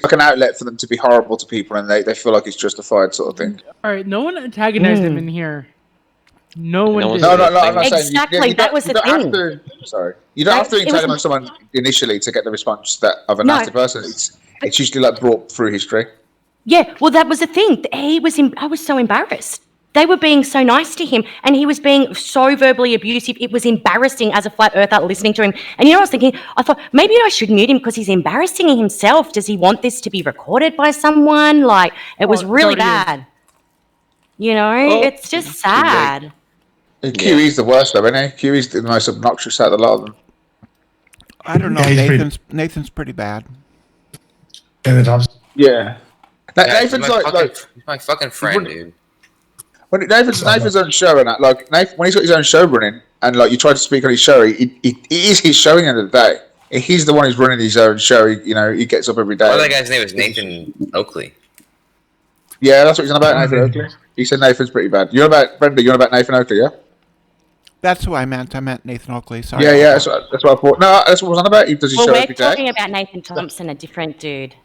like an outlet for them to be horrible to people, and they feel like it's justified, sort of thing. All right, no one antagonized him in here. No one did. No, I'm not saying Exactly, that was the thing. You don't have to antagonize someone initially to get the response of a nasty person. It's usually like brought through history. Yeah, well, that was the thing. I was so embarrassed. They were being so nice to him, and he was being so verbally abusive. It was embarrassing as a flat earther listening to him. And I was thinking, I thought, maybe I should mute him because he's embarrassing himself. Does he want this to be recorded by someone? Like, it was really bad. It's just sad. QE's the worst, though, isn't he? QE's the most obnoxious out of a lot of them. I don't know. Nathan's pretty bad. Yeah. Nathan's he's my fucking friend, dude. When Nathan's own show and that, like when he's got his own show running, and like you try to speak on his show, it is his show at the end of the day. He's the one who's running his own show. He gets up every day. Well, that guy's name is Nathan Oakley. Yeah, that's what he's on about, Nathan Oakley. He said Nathan's pretty bad. You're about Brenda. You're about Nathan Oakley, yeah? That's who I meant. I meant Nathan Oakley. Sorry. Yeah. That's what I thought. No, that's what I was on about. He does his show every day. We're talking about Nathan Thompson, a different dude.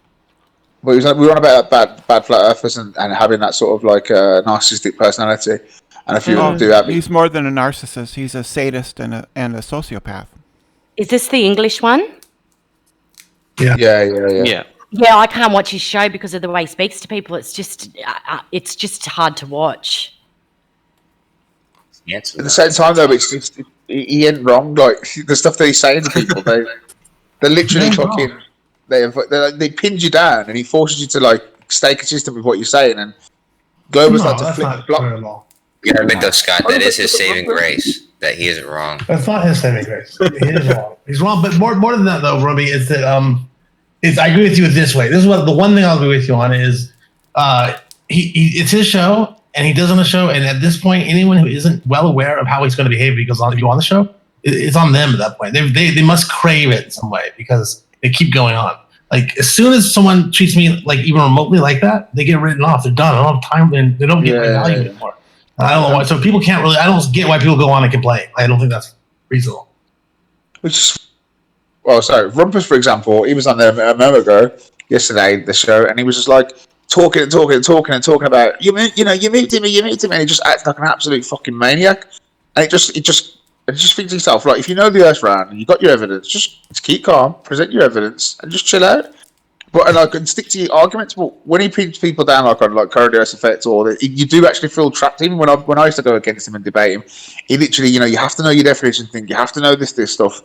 But we were on about bad flat earthers and having that sort of like narcissistic personality, and a few of them do have. He's more than a narcissist. He's a sadist and a sociopath. Is this the English one? Yeah. Yeah, I can't watch his show because of the way he speaks to people. It's just hard to watch. At the same time, though, it's just he ain't wrong. Like the stuff that he's saying to people, they're literally fucking. They pinned you down, and he forces you to like stay consistent with what you're saying. And Glover's like to flip the block. You gotta admit though, Scott, that is his saving grace. That he isn't wrong. That's not his saving grace. He is wrong. He's wrong, but more than that, though, Ruby, is that I agree with you this way. This is what the one thing I'll agree with you on is it's his show, and he does on the show. And at this point, anyone who isn't well aware of how he's going to behave if he goes on the show, it's on them at that point. They must crave it in some way because they keep going on. Like as soon as someone treats me like even remotely like that, they get written off. They're done. I don't have time, and they don't get my value anymore. And I don't know why. So people can't really. I don't get why people go on and complain. I don't think that's reasonable. Rumpus, for example, he was on there a moment ago yesterday, the show, and he was just like talking about you moved me, and he just acts like an absolute fucking maniac. And it just thinks to yourself, like, if you know the Earth's round and you got your evidence, just keep calm, present your evidence, and just chill out. And stick to your arguments. But when he pins people down on current Earth's effects, you do actually feel trapped. Even when I used to go against him and debate him, he literally, you have to know your definition thing, you have to know this stuff,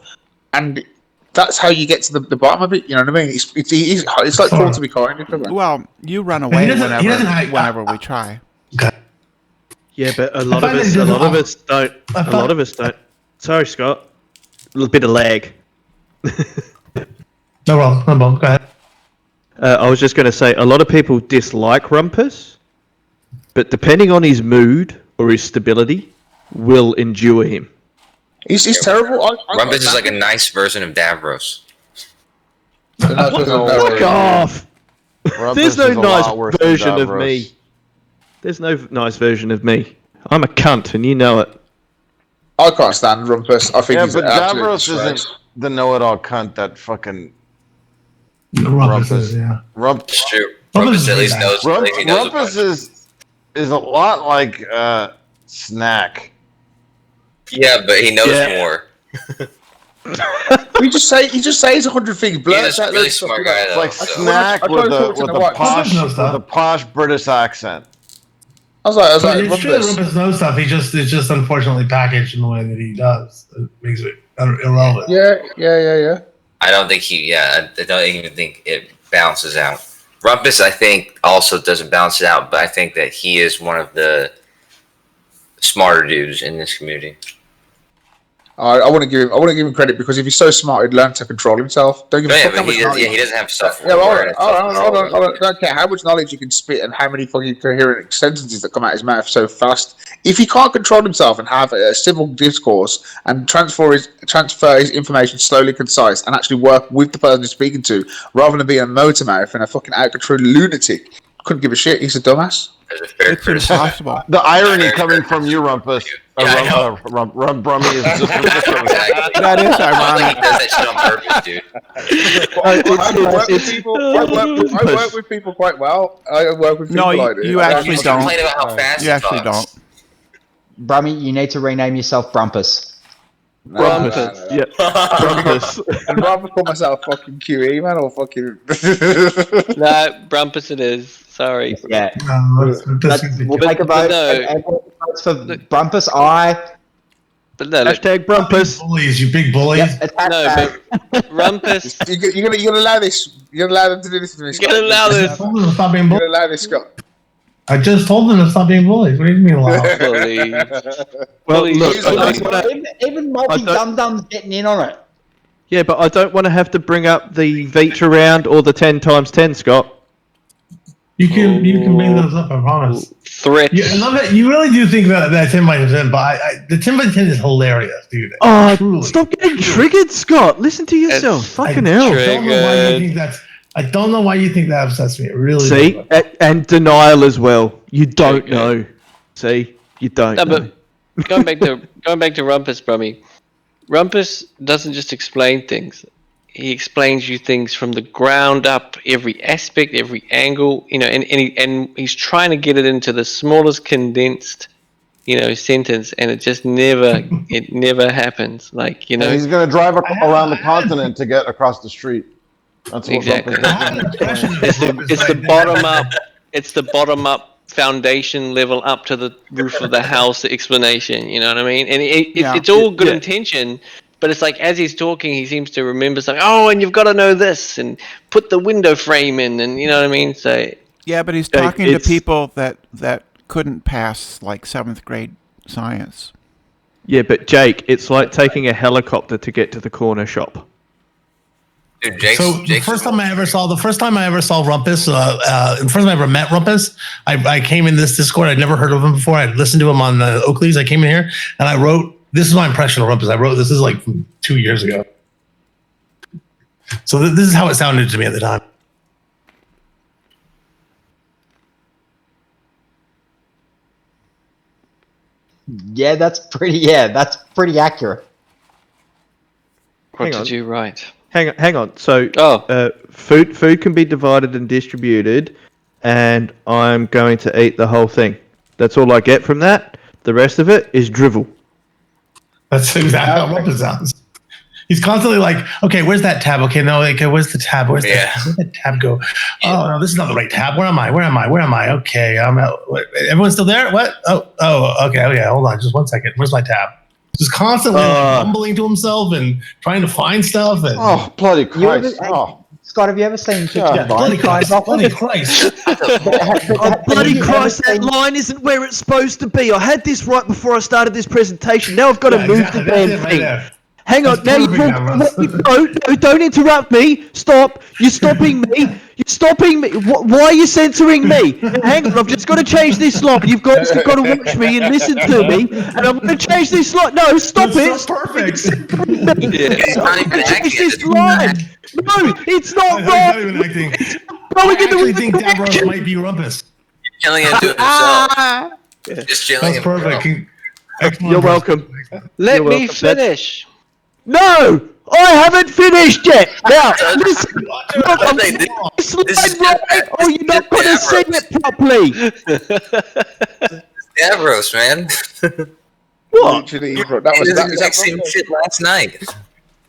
and that's how you get to the bottom of it. You know what I mean? It's like called to be kind. Well, you run away whenever we try. Okay. Yeah, but a lot of us don't. Sorry, Scott. A little bit of lag. No problem. Go ahead. I was just going to say, a lot of people dislike Rumpus, but depending on his mood or his stability, will endure him. He's terrible. Rumpus is like a nice version of Davros. Fuck off! There's no nice version of me. There's no nice version of me. I'm a cunt, and you know it. I can't stand Rumpus. I think he's but Davros isn't the know-it-all cunt that fucking Rumpus is. Yeah, Rumpus. True. Rumpus at least knows. Rumpus is a lot like Snack. Yeah, but he knows more. He just says 100 things. He's a really smart guy. It's like Snack with a posh British accent. I was like, it's true that Rumpus knows stuff. It's just unfortunately packaged in the way that he does. It makes it irrelevant. Yeah. I don't think I don't even think it balances out. Rumpus, I think, also doesn't balance it out, but I think that he is one of the smarter dudes in this community. I want to give him credit because if he's so smart, he'd learn to control himself. Don't give a fuck how much knowledge. He doesn't have stuff. Yeah, I don't care how much knowledge you can spit and how many fucking coherent sentences that come out his mouth so fast. If he can't control himself and have a civil discourse and transfer his information slowly, concise, and actually work with the person he's speaking to, rather than being a motor mouth and a fucking out of control lunatic, couldn't give a shit. He's a dumbass. There's a fair It's criticism. impossible. The irony coming from you, Rumpus. Yeah, I know. Brummy is just Exactly. That is Like ironic. he does that shit on purpose, dude. I work with people quite well. I work with people No, like this. you actually He's don't. complaining about how fast You he actually talks. don't. Brummy, you need to rename yourself Brumpus. Rumpus. Yeah. Rumpus. I'd rather call myself fucking QE, man, or fucking... No, Brumpus it is. Sorry. Yeah. That's We'll take a vote. no. Everyone votes for Brumpus. Aye. But no, look, Hashtag Brumpus. bullies, you big bullies. Yep, attack no, that. but Rumpus. You're gonna allow this. You're gonna allow them to do this to me, You Scott. gotta allow I this. told them to stop being You're bullies. gonna allow this, Scott. I just told them to stop being bullies. What do you mean allow? Bully. Well, Bully. look, He's I like- don't wanna, Even multi dum dums getting in on it. yeah, but I don't want to have to bring up the Vita round or the 10x10, Scott. You can bring those up. I promise. Threat. I love it. You really do think that 10 by 10, but the 10 by 10 is hilarious, dude. Oh, Truly. stop getting triggered, Scott. Listen to yourself. It's- Fucking I hell. don't know why you Triggered. think that's. I don't know why you think that upsets me. It really See, does. and denial as well. You don't Okay. know. See, you don't No, know. but going back to Rumpus, Brummy. Rumpus doesn't just explain things. He explains you things from the ground up, every aspect, every angle, and he's trying to get it into the smallest condensed, sentence, and it just never happens. Like, And he's going to drive around the continent to get across the street. That's what Exactly. Rumpus I have an impression that it's the bottom up. It's the bottom up foundation level up to the roof of the house explanation. You know what I mean? And it's all good intention, but it's like as he's talking, he seems to remember something. Oh, and you've got to know this, and put the window frame in, and you know what I mean. So Yeah, but he's Jake, talking to it's- people that couldn't pass like 7th grade science. Yeah, but Jake, it's like taking a helicopter to get to the corner shop. Dude, Jake's, So the Jake's first time I ever saw Rumpus, the first time I ever met Rumpus, I came in this Discord. I'd never heard of him before. I'd listened to him on the Oakleys. I came in here and I wrote. This is my impression of Rumpus. I wrote this is like from 2 years ago. So this is how it sounded to me at the time. Yeah, that's pretty accurate. what Hang did on. you write? Hang on. So, Oh. food can be divided and distributed, and I'm going to eat the whole thing. That's all I get from that. The rest of it is drivel. That's exactly how Rumpus sounds. He's constantly like, okay, where's that tab? Okay, no, okay, where's the tab? Where's that tab go? Oh, no, this is not the right tab. Where am I? Okay, I'm out. Everyone's still there? What? Oh, okay, hold on, just 1 second. Where's my tab? Just constantly mumbling to himself and trying to find stuff. And, Oh, bloody You ever- Christ. Oh. Scott, have you ever seen pictures Yeah, of bloody Vine? Christ, bloody Christ. Bloody Christ, that line isn't where it's supposed to be. I had this right before I started this presentation. Now I've got to Yeah, move exactly, the that's damn it right thing. there. Hang on, That's now you're perfect, talking. No, don't interrupt me. Stop. You're stopping me. You're stopping me. Why are you censoring me? Hang on, I've just got to change this line. You've got to watch me and listen to me. And I'm going to change this line. No, stop That's it. so perfect. He's not even Change acting. this line. No, it's not I'm not even wrong. acting. Going I in the actually think wrong Davros direction. might be Rumpus. Killing it to himself. Just chilling That's himself. perfect. Excellent. You're welcome. Let You're me welcome. finish. No, I haven't finished yet. Now, listen. Watch Look, it. I'm This getting this line is just- right, or you're not going to see it properly. Davros, man. What? Literally, that He was did the that. Is exact that same Rumpus? shit last night.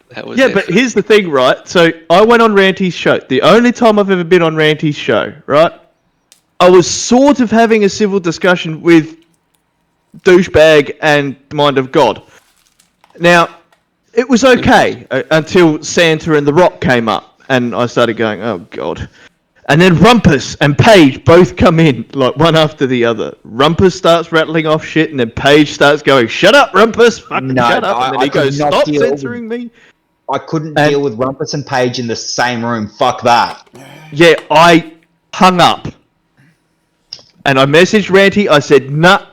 That was Yeah, it. but here's the thing, right? So I went on Ranty's show. The only time I've ever been on Ranty's show, right? I was sort of having a civil discussion with Douchebag and Mind of God. Now, it was okay until Santa and The Rock came up, and I started going, oh God. And then Rumpus and Paige both come in, like one after the other. Rumpus starts rattling off shit, and then Paige starts going, shut up, Rumpus, fucking No, shut up. And then I he goes, could not stop deal with- censoring me. I couldn't And- deal with Rumpus and Paige in the same room. Fuck that. Yeah, I hung up. And I messaged Ranty, I said, nah,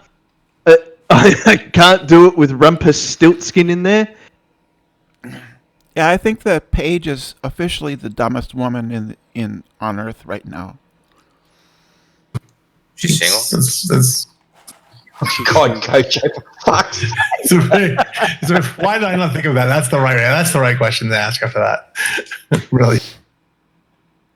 I can't do it with Rumpus Stiltskin in there. Yeah, I think that Paige is officially the dumbest woman on Earth right now. She's single. That's God, Coach, for fuck's sake. why did I not think of that? That's the right question to ask after that. Really.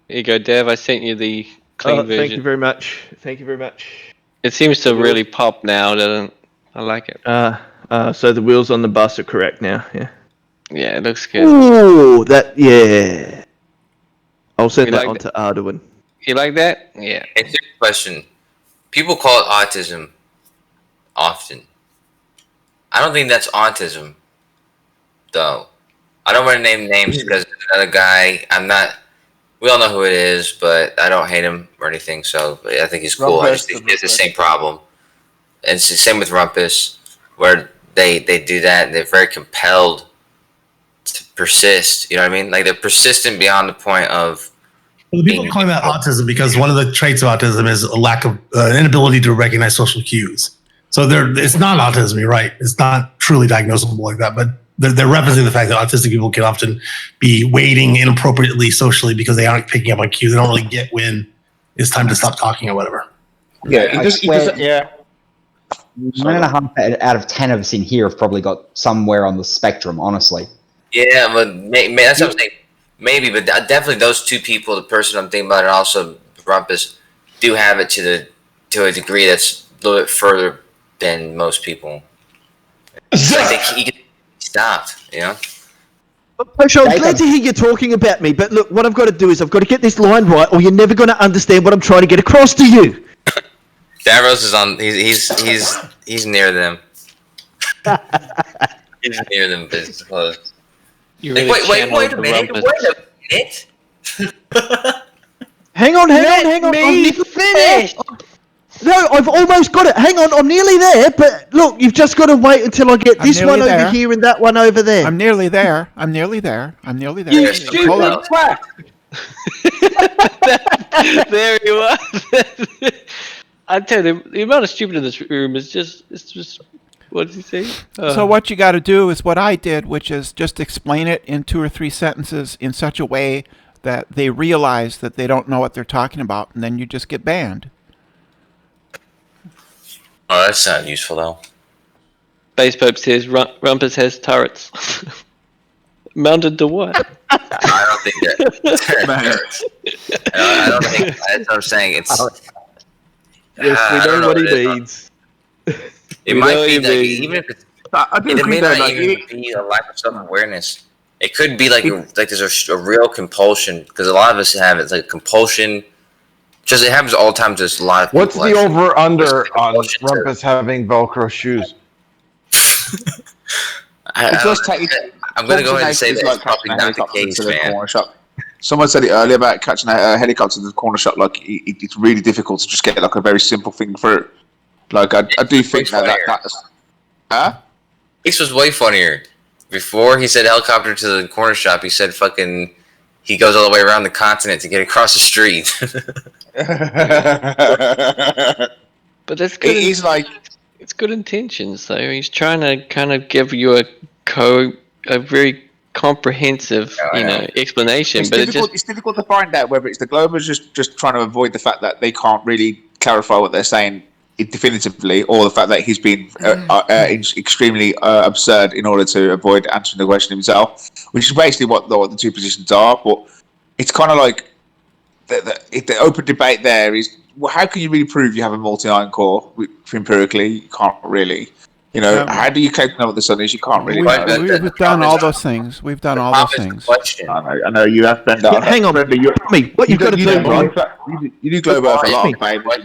Here you go, Dev. I sent you the clean version. Thank you very much. Thank you very much. It seems to really pop now, doesn't it? I like it. So the wheels on the bus are correct now, yeah. Yeah, it looks good. Ooh, yeah. I'll send You that like on to Arduin. You like that? Yeah. It's a question. People call it autism often. I don't think that's autism, though. I don't want to name names because another guy, we all know who it is, but I don't hate him or anything, so I think he's cool. I just think he has the same problem. And it's the same with Rumpus, where they do that and they're very compelled to persist. You know what I mean? Like they're persistent beyond the point of. Well, people calling that autism because one of the traits of autism is a lack of an inability to recognize social cues. So it's not autism. You're right. It's not truly diagnosable like that, but they're referencing the fact that autistic people can often be waiting inappropriately socially because they aren't picking up on cues. They don't really get when it's time to stop talking or whatever. Yeah, yeah. 9.5 out of 10 of us in here have probably got somewhere on the spectrum, honestly. Yeah, but that's what I'm saying. Maybe, but definitely those two people, the person I'm thinking about and also Rumpus, do have it to a degree that's a little bit further than most people. Like he can stopped, you know? Coach, I'm glad to hear you talking about me, but look, what I've got to do is I've got to get this line right, or you're never going to understand what I'm trying to get across to you. Davros is on. He's near them. He's near them, but it's close. Really wait a minute. Hang on. Me finish. No, I've almost got it. Hang on, I'm nearly there, but look, you've just got to wait until I get this one over here and that one over there. I'm nearly there. You stupid twat! There you are. I tell you, the amount of stupid in this room is just. What did he say? So what you got to do is what I did, which is just explain it in 2 or 3 sentences in such a way that they realize that they don't know what they're talking about, and then you just get banned. Oh, that's not useful though. Base Pope says Rumpus has turrets. Mounted to what? I don't think that. I don't think that's what I'm saying. It's. Yes, we know what he means. It might be like even if it may not even be a lack of self-awareness. It could be like there's a real compulsion because a lot of us have it. It's like compulsion. Just it happens all the time to a lot of people. What's the over/under on Rumpus having Velcro shoes? I'm going to go ahead and say that it's probably not the case, man. Someone said it earlier about catching a helicopter to the corner shop. Like it's really difficult to just get like a very simple thing through. Like I do think that's. Huh? This was way funnier. Before he said helicopter to the corner shop, he said fucking. He goes all the way around the continent to get across the street. But that's good. He's like, it's good intentions, though. He's trying to kind of give you a very comprehensive, explanation. It's difficult to find out whether it's the Globers just trying to avoid the fact that they can't really clarify what they're saying definitively, or the fact that he's been extremely absurd in order to avoid answering the question himself, which is basically what the two positions are. But it's kind of like the open debate there is, well, how can you really prove you have a multi-ion core empirically? You can't really. How do you calculate what the sun is? You can't really. We've done all those things. We've done all those things. I know you have been done. Hang on, Rummy. What you've got to do, Rummy? You do Global Earth a lot.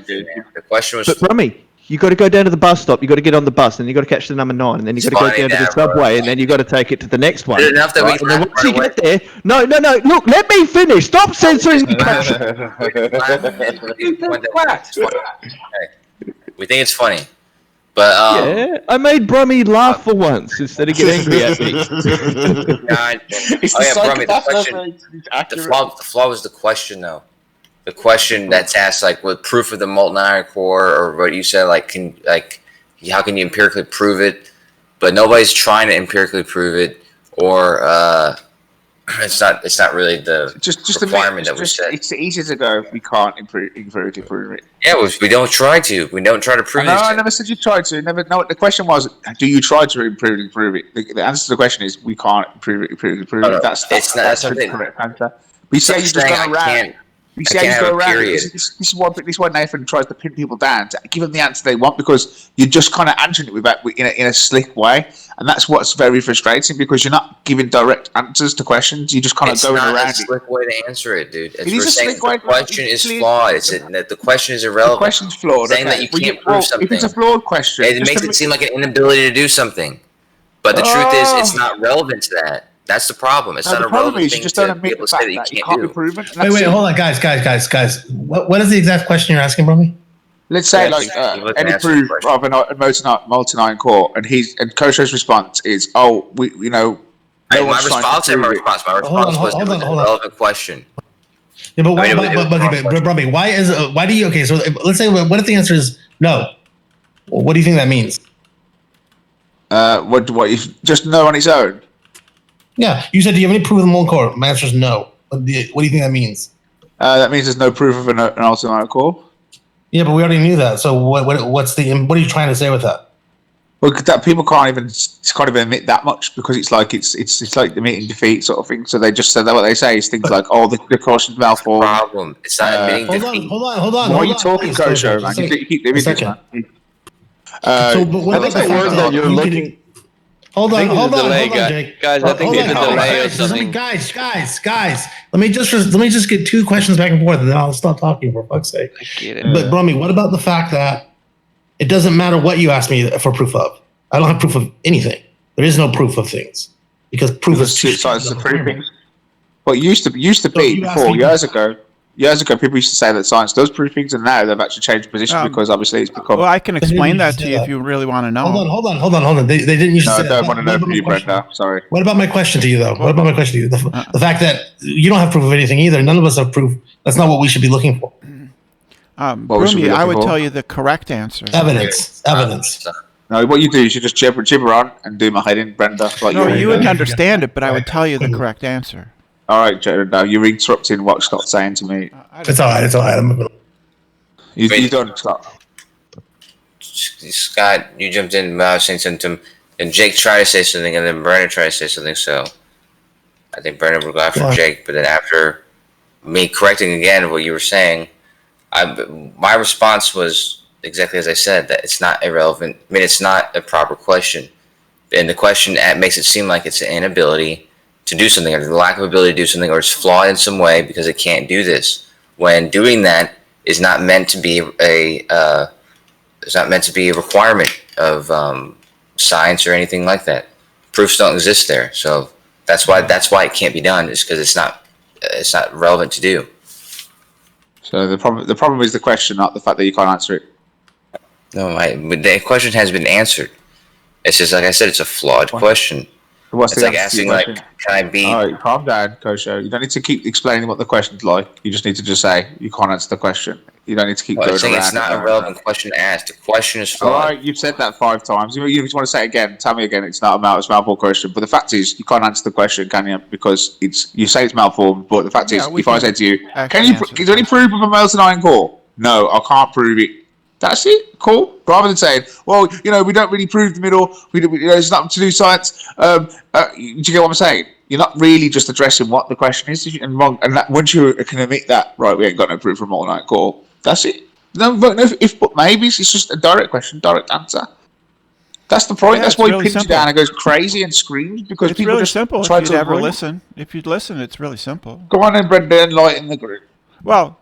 The question was. But Rummy, you got to go down to the bus stop. You got to get on the bus, and you got to catch the number 9, and then you got to go down to the subway, and then you got to take it to the next one. Enough that right? And then once you get there, no. Look, let me finish. Stop censoring the We think it's funny. But yeah, I made Brummy laugh for once instead of get angry at me. Brummy, the question. The flaw was the question, though. The question that's asked, like, with proof of the molten iron core, or what you said, how can you empirically prove it? But nobody's trying to empirically prove it, or It's not really the just requirement that we set. It's easy to go. We can't improve it. Yeah, we don't try to. We don't try to prove it. No, I never said you tried to. Never. No, the question was, do you try to improve it? The answer to the question is, we can't improve it. No, That's the correct answer. We say you just go around. You say you go around. This is why Nathan tries to pin people down to give them the answer they want, because you're just kind of answering it in a slick way, and that's what's very frustrating, because you're not giving direct answers to questions. You just kind of going around. It's not a slick way to answer it, dude. It is a slick way. The question is flawed. The question is irrelevant. The question's flawed. Saying that you can't prove something. If it's a flawed question, it makes it seem like an inability to do something. But the truth is, it's not relevant to that. That's the problem. It's not a relevant thing to be able to say that you can't do. Wait, hold on, guys. What is the exact question you're asking, Brommy? Let's say any proof of a multi-9 core, and Kosho's response is, "Oh, my response was a relevant question." Yeah, but Brommy, why do you? Okay, so let's say, what if the answer is no? Well, what do you think that means? What? Just no on its own? Yeah, you said, do you have any proof of the molten core? My answer is no. What do you think that means? That means there's no proof of an ultimate core. Yeah, but we already knew that. So what are you trying to say with that? Well, that people can't even admit that much, because it's like admitting defeat sort of thing. So they just said that what they say is things like, "Oh, the caution's malformed." Problem. It's not admitting defeat. Hold on. Why are you talking, Kosho, man? You keep limiting, man. So, but what about the word that you're looking? Hold on, Jake. Guys, I think there's a delay or something. Guys. Let me just get two questions back and forth, and then I'll stop talking, for fuck's sake. I get it. But Brommy, what about the fact that it doesn't matter what you ask me for proof of? I don't have proof of anything. There is no proof of things, because proof is two sides of proof. Well, it used to be before years ago, people used to say that science does prove things, and now they've actually changed position, because obviously it's become. Well, I can explain that to you if you really want to know. Hold on. They didn't used to say that. No, I don't want to know from you, Brenda. Sorry. What about my question to you, though? The fact that you don't have proof of anything either. None of us have proof. That's not what we should be looking for. Broomy, I would tell you the correct answer. Evidence. No, what you do is you just gibber on and do my head in, Brenda. You wouldn't understand it, but I would tell you the correct answer. All right, Jared. Now you're interrupting what Scott's saying to me. It's all right. You done, Scott? Scott, you jumped in about saying something, and Jake tried to say something, and then Brandon tried to say something. So I think Brandon would go after Jake, but then after me correcting again what you were saying, my response was exactly as I said, that it's not irrelevant. I mean, it's not a proper question, and the question makes it seem like it's an inability to do something, or the lack of ability to do something, or it's flawed in some way because it can't do this. When doing that is not meant to be a requirement of science or anything like that. Proofs don't exist there, so that's why it can't be done. Is because it's not relevant to do. So the problem is the question, not the fact that you can't answer it. No, the question has been answered. It's just like I said, it's a flawed question. It's like asking, like, can I be... All right, calm down, Kosho. You don't need to keep explaining what the question's like. You just need to just say, you can't answer the question. You don't need to keep going around. It's not a relevant question to ask. The question is flawed. All right, you've said that 5 times. You just want to say it again. Tell me again, it's not a malformed question. But the fact is, you can't answer the question, can you? Because you say it's malformed, but the fact is, if I said to you, is there any proof of a melatonin core? No, I can't prove it. That's it. Cool. Rather than saying, well, we don't really prove the middle. It's nothing to do with science. Do you get what I'm saying? You're not really just addressing what the question is, and once you can admit that, right, we ain't got no proof from all night core. That's it. No if but maybes. It's just a direct question, direct answer. That's the point. That's why he pins you down and goes crazy and screams, because it's people really just simple. try If to you'd ever avoid listen, it's really simple. Go on and Brendan, enlighten the group. Well,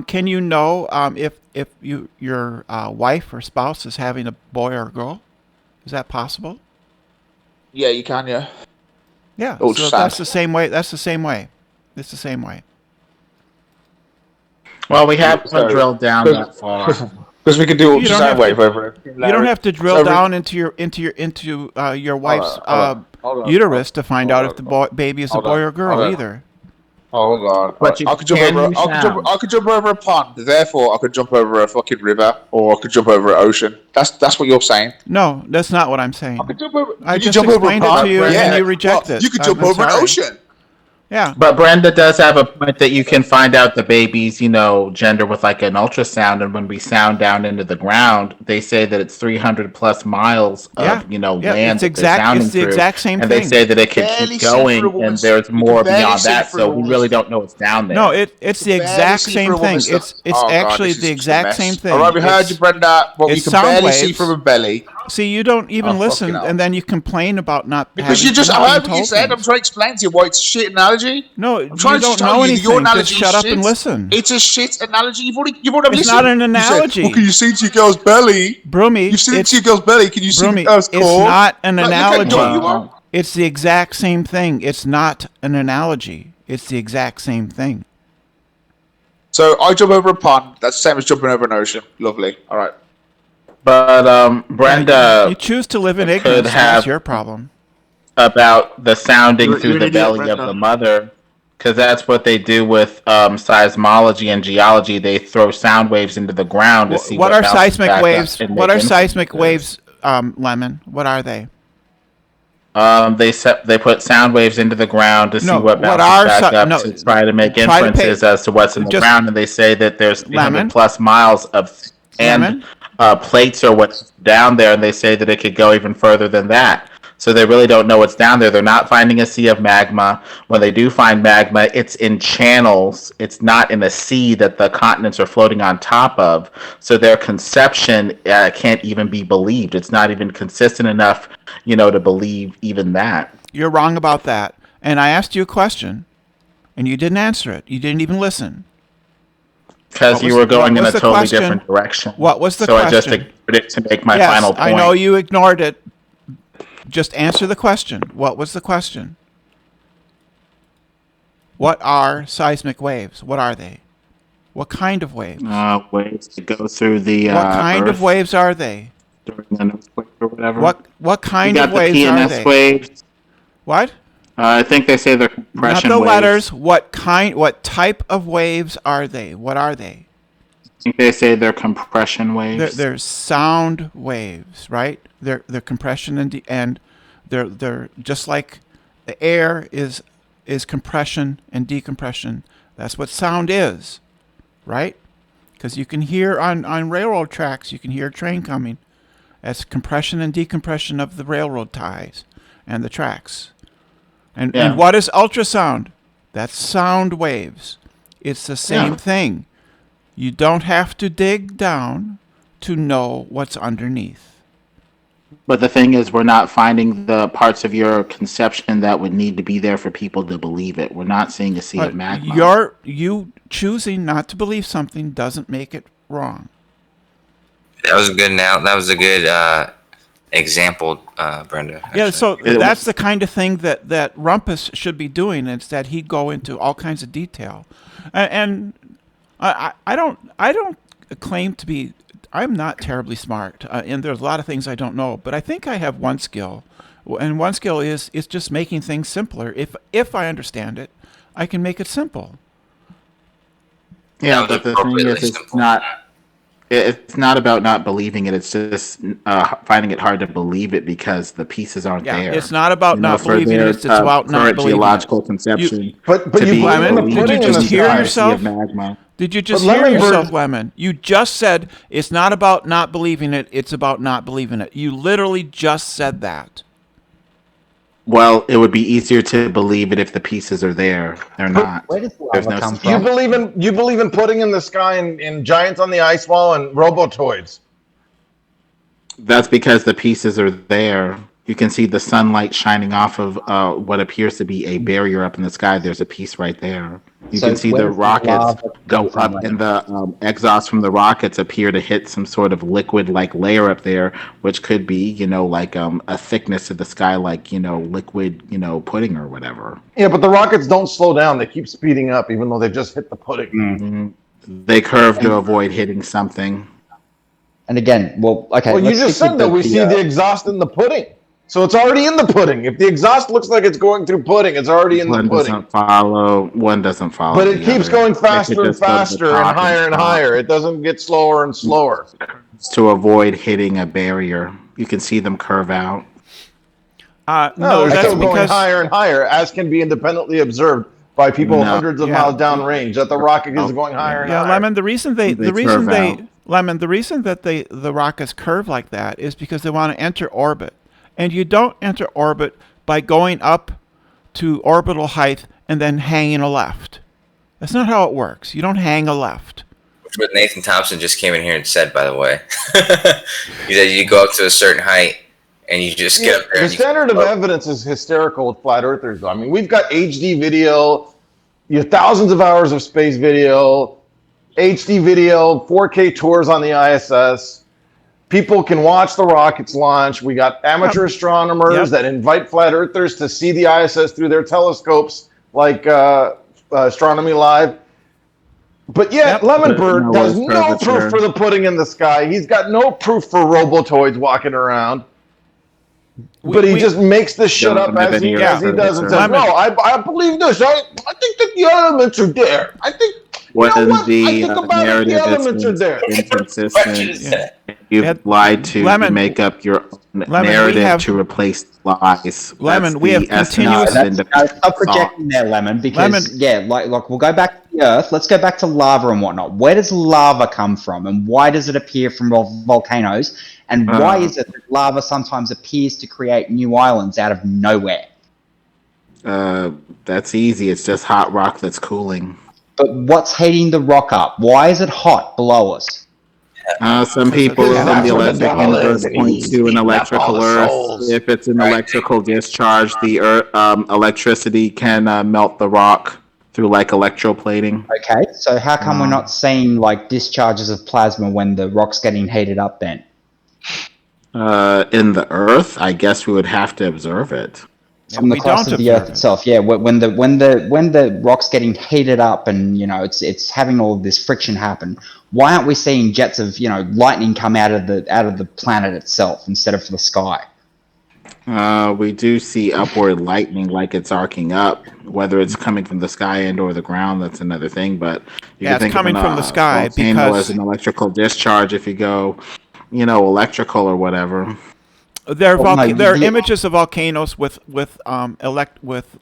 can you know if your wife or spouse is having a boy or a girl? Is that possible? Yeah, you can. Yeah. Yeah. So that's the same way. It's the same way. Well, we haven't drilled down that far. Because we could do ultrasound wave over it. You don't have to drill down into your wife's uterus to find out if the baby is a boy or girl either. Hold on. But I could jump over a pond. Therefore, I could jump over a fucking river, or I could jump over an ocean. That's what you're saying. No, that's not what I'm saying. I could jump over. I just explained it to you, and you reject it. You could jump over an ocean. Yeah. But Brenda does have a point that you can find out the baby's, gender with like an ultrasound, and when we sound down into the ground, they say that it's 300 plus miles of, land that they're sounding it's the through, exact same and thing. they say that it can Barely keep see through a going, and woman's- there's you can more barely beyond see that. through So a we woman's- really don't know what's down there. No, it's the barely exact see same through a thing. woman's It's Oh, God, actually this is the just a exact mess. same thing. All right, we heard you, Brenda. Well, you it's can sound barely see waves. from her belly. See, you don't even Oh, listen, fucking hell. and then you complain about not Because having you just being heard what you told said. I'm things. trying to explain to you why it's a shit analogy. No, I'm you trying to don't tell know you that your anything. analogy Just is shut up shit. and listen. It's a shit analogy. You've already It's listened. not an You analogy. said, well, can you see into your girl's belly? Broomy, You've seen it's into your girl's belly. Can you see Broomy, the girl's it's core? not an Look how analogy. dumb you are. It's the exact same thing. It's not an analogy. It's the exact same thing. So I jump over a pond. That's the same as jumping over an ocean. Lovely. All right. But Brenda, you chouse to live in could ignorance. have That's your problem. about the sounding You're through an the idiot, belly Brenda. of the mother, because that's what they do with seismology and geology. They throw sound waves into the ground to see What are bounces seismic back up waves? and What make are seismic inferences. waves, Lemon? What are they? They put sound waves into the ground to see No, what what bounces are back si- up no, to try to make try to inferences pay- as to what's in the just- ground, and they say that there's 300 Lemon? plus miles of Lemon? plates or what's down there, and they say that it could go even further than that. So they really don't know what's down there. They're not finding a sea of magma. When they do find magma, it's in channels. It's not in a sea that the continents are floating on top of. So their conception can't even be believed. It's not even consistent enough, to believe even that. You're wrong about that. And I asked you a question, and you didn't answer it. You didn't even listen. Because you were going in a totally question? different direction. What was the so question? I just ignored it to make my Yes, final point. I know you ignored it. Just answer the question. What was the question? What are seismic waves? What are they? What kind of waves? Waves to go through the What kind Earth of waves are they? during an earthquake or whatever. What kind you of got the waves PNS are they? waves. What? I think they say they're Not compression the waves. letters. What type of waves are they? What are they? I think they say they're compression waves. They're sound waves, right? They're compression and they're just like the air is compression and decompression. That's what sound is, right? Because you can hear on railroad tracks, you can hear a train coming. That's compression and decompression of the railroad ties and the tracks. And what is ultrasound? That's sound waves. It's the same thing. You don't have to dig down to know what's underneath. But the thing is, we're not finding the parts of your conception that would need to be there for people to believe it. We're not seeing a sea of magma. You choosing not to believe something doesn't make it wrong. That was a good example, Brenda. Actually. Yeah, so that's the kind of thing that Rumpus should be doing. Instead, he'd go into all kinds of detail, and I don't claim to be. I'm not terribly smart, and there's a lot of things I don't know. But I think I have one skill, and one skill is just making things simpler. If I understand it, I can make it simple. Yeah, but the thing is, it's not about not believing it. It's just finding it hard to believe it because the pieces aren't there. It's not about not believing it. It's about not believing geological it. conception. But you did you just hear yourself? Did you just hear LemonBird- yourself, Lemon? You just said it's not about not believing it. It's about not believing it. You literally just said that. Well, it would be easier to believe it if the pieces are there. They're not. Where does the There's lava no come You from? believe in putting in the sky and giants on the ice wall and robotoids. That's because the pieces are there. You can see the sunlight shining off of what appears to be a barrier up in the sky. There's a piece right there. You So can see where the does the rockets lava go come from, up, and the exhaust from the rockets appear to hit some sort of liquid-like layer up there, which could be, like a thickness of the sky, like liquid, pudding or whatever. Yeah, but the rockets don't slow down. They keep speeding up, even though they just hit the pudding. Mm-hmm. They curve to avoid hitting something. And again, well, okay. Well, you let's just stick said with that we see the exhaust in the pudding. So it's already in the pudding. If the exhaust looks like it's going through pudding, it's already in the pudding. One doesn't follow. But it keeps other. going faster and faster and higher and higher. It doesn't get slower and slower. To avoid hitting a barrier. You can see them curve out. No, they're that's still going because higher and higher, as can be independently observed by people No. hundreds of Yeah. miles downrange. That the rocket is going higher and Yeah, higher. Lemon. The reason They curve out. the reason that the rockets curve like that is because they want to enter orbit, and you don't enter orbit by going up to orbital height and then hanging a left. That's not how it works. You don't hang a left. Which is what Nathan Thompson just came in here and said, by the way. He said you go up to a certain height and you just get up there. The and standard of evidence is hysterical with flat earthers. I mean, we've got HD video, you have thousands of hours of space video, HD video, 4K tours on the ISS. People can watch the rockets launch. We got amateur astronomers that invite flat earthers to see the ISS through their telescopes, like Astronomy Live. But yet, LemonBird has no proof for the pudding in the sky. He's got no proof for robotoids walking around. But he just makes this shit up as he does and says, no, I believe this. I think that the elements are there. I think, When you know what? the I think about it, narrative the elements are is there. inconsistent, you've lied to make up your own narrative to replace lies. Lemon, we have continuous. Stop projecting there, Lemon, because like we'll go back to the Earth. Let's go back to lava and whatnot. Where does lava come from, and why does it appear from volcanoes? And why is it that lava sometimes appears to create new islands out of nowhere? That's easy. It's just hot rock that's cooling. But what's heating the rock up? Why is it hot below us? Some people in the electric universe point to an electrical Earth. If it's an electrical discharge, the Earth, electricity can melt the rock through like electroplating. Okay, so how come we're not seeing like discharges of plasma when the rock's getting heated up then? In the Earth, I guess we would have to observe it. From the crust of the Earth itself, yeah. When the rock's getting heated up and it's having all of this friction happen, why aren't we seeing jets of lightning come out of the planet itself instead of the sky? We do see upward lightning, like it's arcing up. Whether it's coming from the sky and or the ground, that's another thing. But it's coming from the sky because as an electrical discharge, if you go, electrical or whatever. There are images of volcanoes with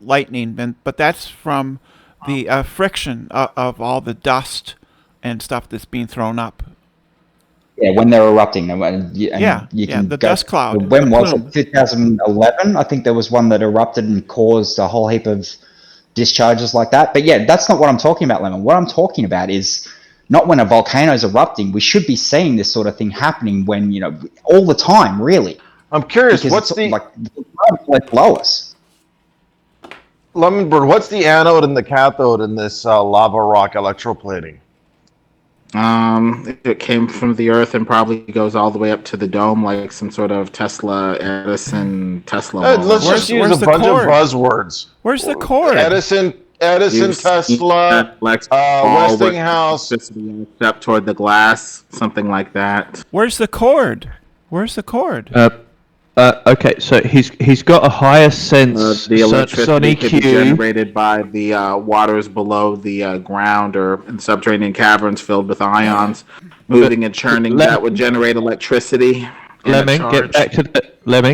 lightning, but that's from the friction of all the dust and stuff that's being thrown up. Yeah, when they're erupting. The dust cloud. When was it? 2011? I think there was one that erupted and caused a whole heap of discharges like that. But yeah, that's not what I'm talking about, Lemon. What I'm talking about is not when a volcano is erupting. We should be seeing this sort of thing happening when, all the time, really. I'm curious, because what's the below us? LemonBird, what's the anode and the cathode in this lava rock electroplating? It came from the Earth and probably goes all the way up to the dome, like some sort of Edison. Let's just use a bunch of buzzwords. Where's the cord? Edison, Tesla, Westinghouse. Up toward the glass, something like that. Where's the cord? Okay, so he's got a higher sense. The electricity can be generated by the waters below the ground or in subterranean caverns filled with ions, moving and churning. That would generate electricity. Lemon,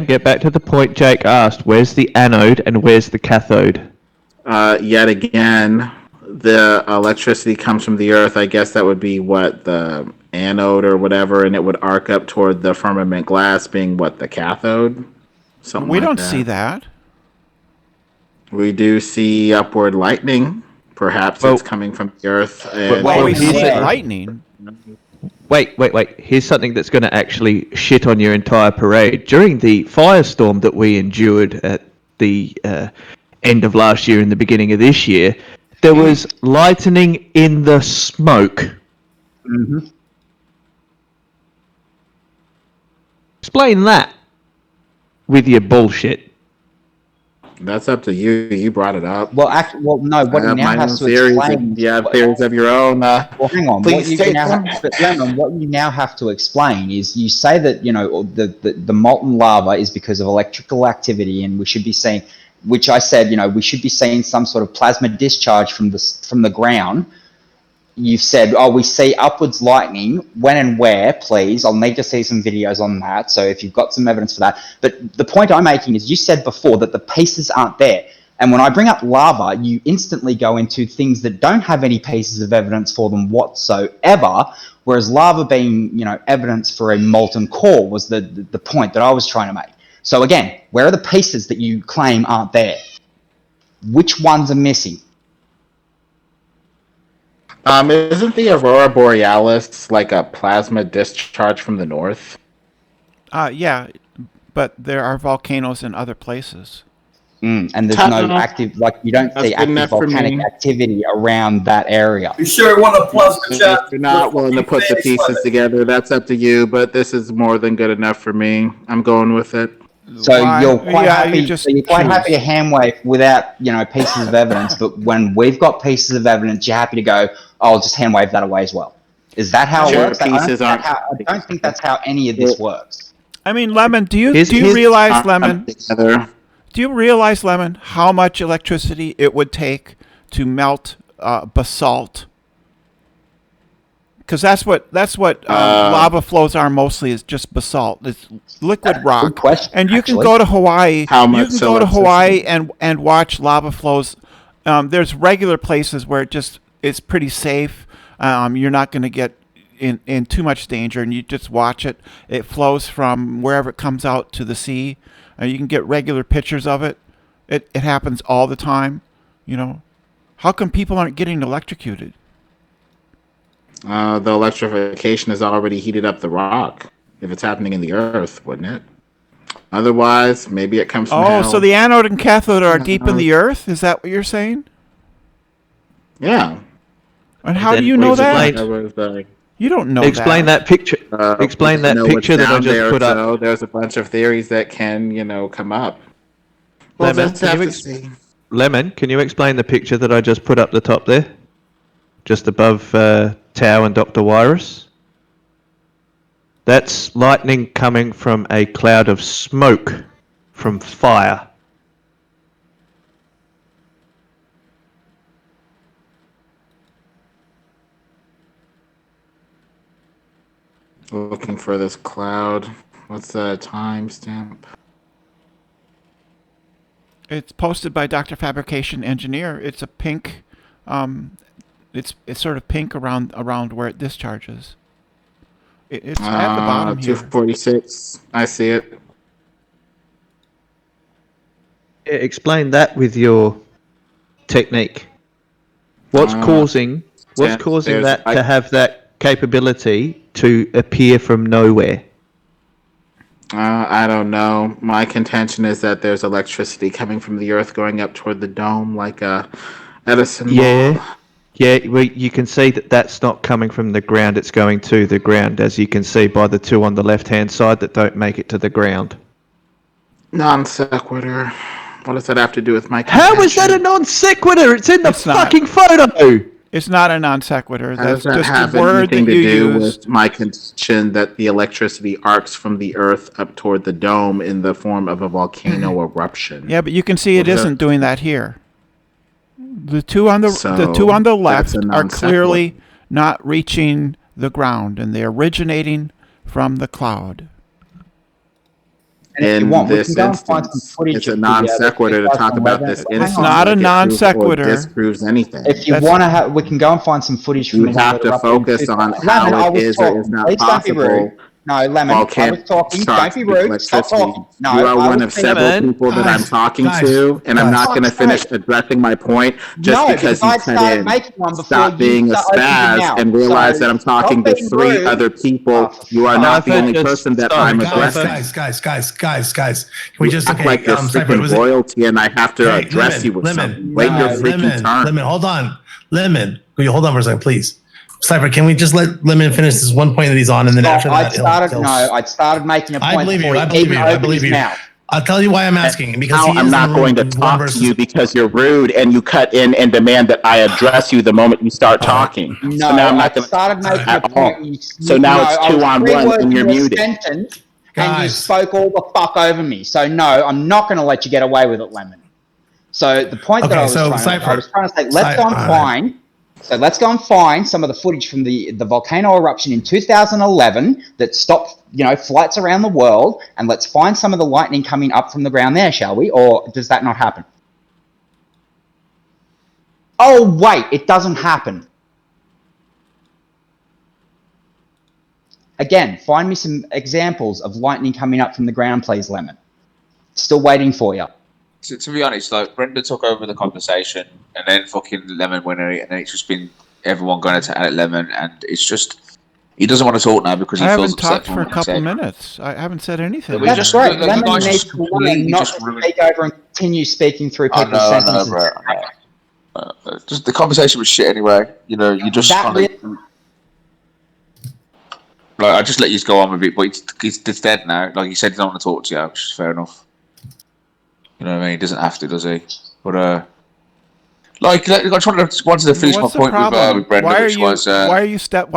get back to the point Jake asked. Where's the anode and where's the cathode? Yet again, the electricity comes from the Earth. I guess that would be the anode or whatever, and it would arc up toward the firmament glass, being the cathode. Something we like don't that. see that. We do see upward lightning. Perhaps it's coming from the Earth. We see lightning. Wait. Here's something that's going to actually shit on your entire parade. During the firestorm that we endured at the end of last year and the beginning of this year, there was lightning in the smoke. Mm-hmm. Explain that with your bullshit. That's up to you. You brought it up. Well, no. What you now have to explain. You have theories of your own. Well, hang on. Please take them. What you now have to explain is you say that the molten lava is because of electrical activity, and we should be seeing, which I said, we should be seeing some sort of plasma discharge from the ground. You've said, we see upwards lightning. When and where, please? I'll need to see some videos on that. So if you've got some evidence for that. But the point I'm making is you said before that the pieces aren't there. And when I bring up lava, you instantly go into things that don't have any pieces of evidence for them whatsoever, whereas lava being, evidence for a molten core was the point that I was trying to make. So again, where are the pieces that you claim aren't there? Which ones are missing? Isn't the Aurora Borealis like a plasma discharge from the north? Yeah, but there are volcanoes in other places. And there's no active, you don't see active volcanic activity around that area. You sure want to plasma chat? If you're not willing to put the pieces together, that's up to you, but this is more than good enough for me. I'm going with it. So you're quite happy. You're quite happy to hand wave without, pieces of evidence. But when we've got pieces of evidence, you're happy to go, I'll just hand wave that away as well. Is that how it works? I don't think that's how any of this works. I mean, Lemon, do you realize, Lemon? Do you realize, Lemon, how much electricity it would take to melt basalt? Because that's what lava flows are mostly, is just basalt. It's liquid rock. And you can go to Hawaii. And watch lava flows. There's regular places where it's pretty safe. You're not going to get in too much danger, and you just watch it. It flows from wherever it comes out to the sea. You can get regular pictures of it. It happens all the time. How come people aren't getting electrocuted? The electrification has already heated up the rock. If it's happening in the earth, wouldn't it? Otherwise, maybe it comes from hell. So the anode and cathode are deep in the earth? Is that what you're saying? Yeah. And how do you know that? You don't know Explain that picture. Explain that picture that I just put up. So there's a bunch of theories that can, come up. Lemon, can you explain the picture that I just put up the top there? Just above Tau and Dr. Wirus? That's lightning coming from a cloud of smoke from fire. Looking for this cloud. What's the timestamp? It's posted by Dr. Fabrication Engineer. It's a pink. It's sort of pink around where it discharges. It's at the bottom here. 246. I see it. Explain that with your technique. What's causing that to have that capability to appear from nowhere? I don't know. My contention is that there's electricity coming from the earth going up toward the dome like a Edison ball. Yeah, well, you can see that that's not coming from the ground, it's going to the ground, as you can see by the two on the left-hand side that don't make it to the ground. Non sequitur. What does that have to do with my contention? How is that a non sequitur? It's in the fucking photo! It's not a non sequitur. That's Does that just have a word anything that to you do use. with my contention that the electricity arcs from the earth up toward the dome in the form of a volcano eruption? Yeah, but you can see it isn't doing that here. The two on the left are clearly not reaching the ground, and they're originating from the cloud. In this instance, it's a non sequitur to talk about this instance. It's not a non sequitur. Disproves anything. If you want to we can go and find some footage from You have to focus on how it is or is not possible. No, Lemon, I was talking. Don't be rude. Stop talking. No, you are one of several people that I'm talking to, and I'm not going to finish addressing my point just because you cut in. Stop being a spaz and realize that I'm talking to three other people. You are not the only person that I'm addressing. Guys. Can we just act like you're freaking royalty, and I have to address you with something. Wait your freaking turn. Lemon, hold on. Lemon, will you hold on for a second, please? Cypher, can we just let Lemon finish this one point that he's on, and then after that, I'd started making a point. I believe you. I'll tell you why I'm asking. Because I'm not going to talk to you because you're rude and you cut in and demand that I address you the moment you start talking. No, so now I'm not going to started making a point. So now it's 2-on-1 and you're muted. And you spoke all the fuck over me. So no, I'm not going to let you get away with it, Lemon. So the point that I was trying to say, let's go and find. So let's go and find some of the footage from the volcano eruption in 2011 that stopped, flights around the world, and let's find some of the lightning coming up from the ground there, shall we? Or does that not happen? Oh, wait, it doesn't happen. Again, find me some examples of lightning coming up from the ground, please, Lemon. Still waiting for you. To be honest, like Brenda took over the conversation, and then fucking Lemon went at it, and then it's just been everyone going at Lemon, and it's just he doesn't want to talk now because he I feels haven't upset talked for a what I said. couple minutes. I haven't said anything. We That's just- right. like, you Lemon guys needs just to learn completely not just to ruined- take over and continue speaking through I people's know, sentences. bro. I know. Just the conversation was shit anyway. You know, you just That kind of. Like, I just let you go on with it, but it's dead now. Like he said, he don't want to talk to you, which is fair enough. You know what I mean? He doesn't have to, does he? But like I wanted to finish my What's the point problem? with Brenda, why are which you? was why are you? Stomping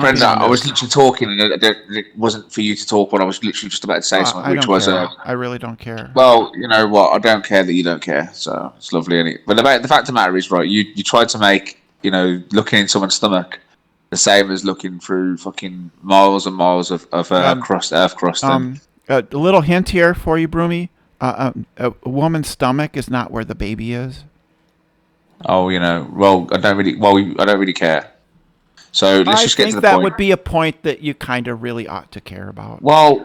Brenda. on I was this? literally talking, and it wasn't for you to talk when I was literally just about to say something, I which don't was care. I really don't care. well, you know what? I don't care that you don't care, so it's lovely. But the fact of the matter is, right? You tried to make looking in someone's stomach the same as looking through fucking miles and miles of crust, earth crust. A little hint here for you, Broomy. A woman's stomach is not where the baby is. Oh, well, I don't really care. So let's just get to the that point. would be a point that you kind of really ought to care about. Well,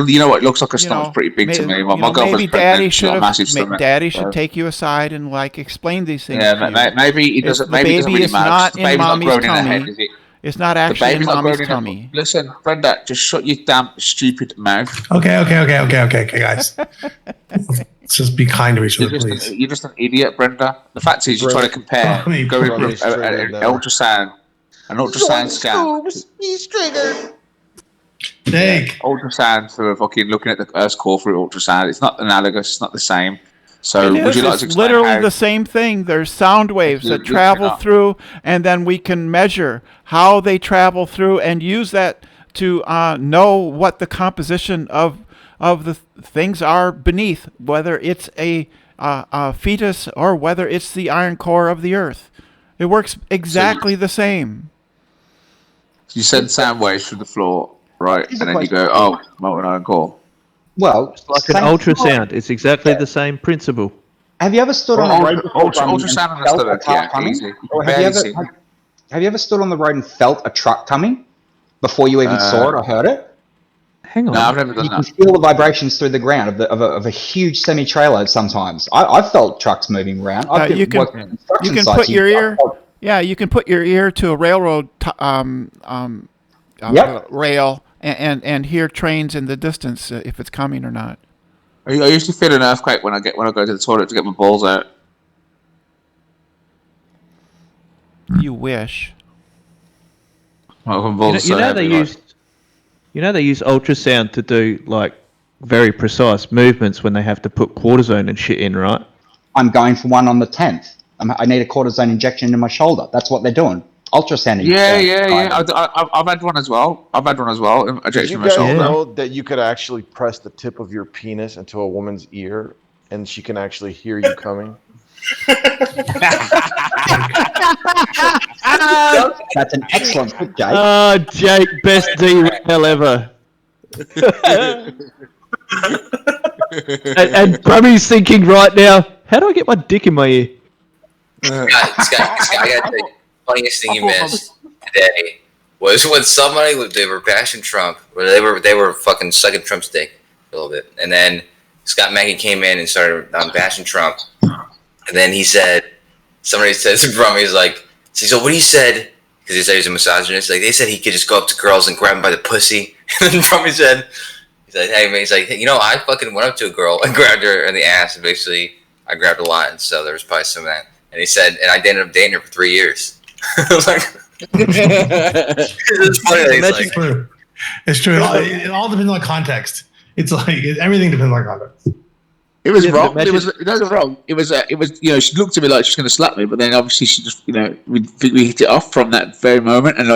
you know what? It looks like her stomach's pretty big to me. My girlfriend's maybe pregnant. Daddy She's got a massive should stomach. Daddy should take you aside and explain these things. Yeah, to you. maybe it doesn't. The Maybe it doesn't baby really is matter. not The in baby's not mommy's growing in her tummy. head, is it? It's not The actually in baby's not mommy's growing in her. tummy. Listen, Brenda, just shut your damn stupid mouth. Okay, guys. Let's just be kind to each other, please. You're just an idiot, Brenda. The fact is, you're trying to compare Brody, going from Brody's triggered an now. ultrasound scan, He's triggered. Jake. ultrasound for fucking looking at the Earth's core through ultrasound. It's not analogous. It's not the same. So would you like to It's explain literally how? the same thing. There's sound waves that Literally travel not. through, and then we can measure how they travel through and use that to know what the composition of the things are beneath, whether it's a fetus or whether it's the iron core of the Earth. It works exactly the same. You send sound waves through the floor, right? Here's And a then you question. go, oh, molten iron core. Well, Like an same- ultrasound. It's exactly the same principle. Have you ever stood on a road before, Brummy, and Ultrasound on a felt stomach, car yeah, coming? easy. Or Barely have seen. you ever stood on the road and felt a truck coming before you even saw it or heard it? Hang on. No, I've never done You can that. feel the vibrations through the ground of a huge semi-trailer sometimes. I've felt trucks moving around. I've You can worked in construction put sites. your I've ear. felt- Yeah, you can put your ear to a railroad Yep. rail and hear trains in the distance if it's coming or not. I used to feel an earthquake when I go to the toilet to get my balls out. You wish. My balls You know they use ultrasound to do very precise movements when they have to put cortisone and shit in, right? I'm going for one on the 10th. I need a cortisone injection into my shoulder. That's what they're doing. Ultrasound. Yeah. I've had one as well. Did Injection you in my guys shoulder. know that you could actually press the tip of your penis into a woman's ear and she can actually hear you coming? That's an excellent tip, Jake. Oh, Jake, best derail ever. and Brummy's thinking right now, how do I get my dick in my ear? Scott, I gotta tell you, funniest thing you missed today was when they were bashing Trump, or they were fucking sucking Trump's dick a little bit, and then Scott Mackey came in and started bashing Trump, and then somebody said to Brummy, he's like, so what he said, because he said he was a misogynist, like they said he could just go up to girls and grab them by the pussy, and then Brummy said, hey man, I fucking went up to a girl and grabbed her in the ass, and basically I grabbed a lot, and so there was probably some of that. And he said, and I ended up dating her for 3 years. I was like, it's funny. It's true. It's true. It all depends on context. It's everything depends on context. It was wrong. It was wrong. It was. She looked at me like she was going to slap me, but then obviously she just, we hit it off from that very moment, and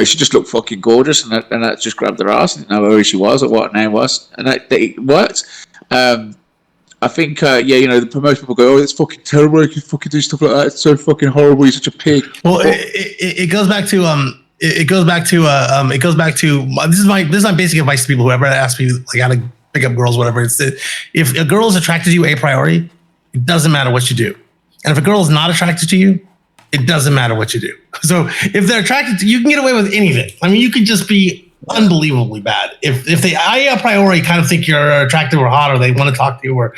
she just looked fucking gorgeous, and I just grabbed her ass. I didn't know who she was or what her name was, and it worked. I think, most people go, oh, it's fucking terrible. You can fucking do stuff like that. It's so fucking horrible. You're such a pig. Well, it goes back to this is my basic advice to people who ever ask me how to pick up girls, whatever. It's if a girl is attracted to you a priori, it doesn't matter what you do. And if a girl is not attracted to you, it doesn't matter what you do. So if they're attracted to you, can get away with anything. I mean, you could just be unbelievably bad. If they a priori kind of think you're attractive or hot, or they want to talk to you, or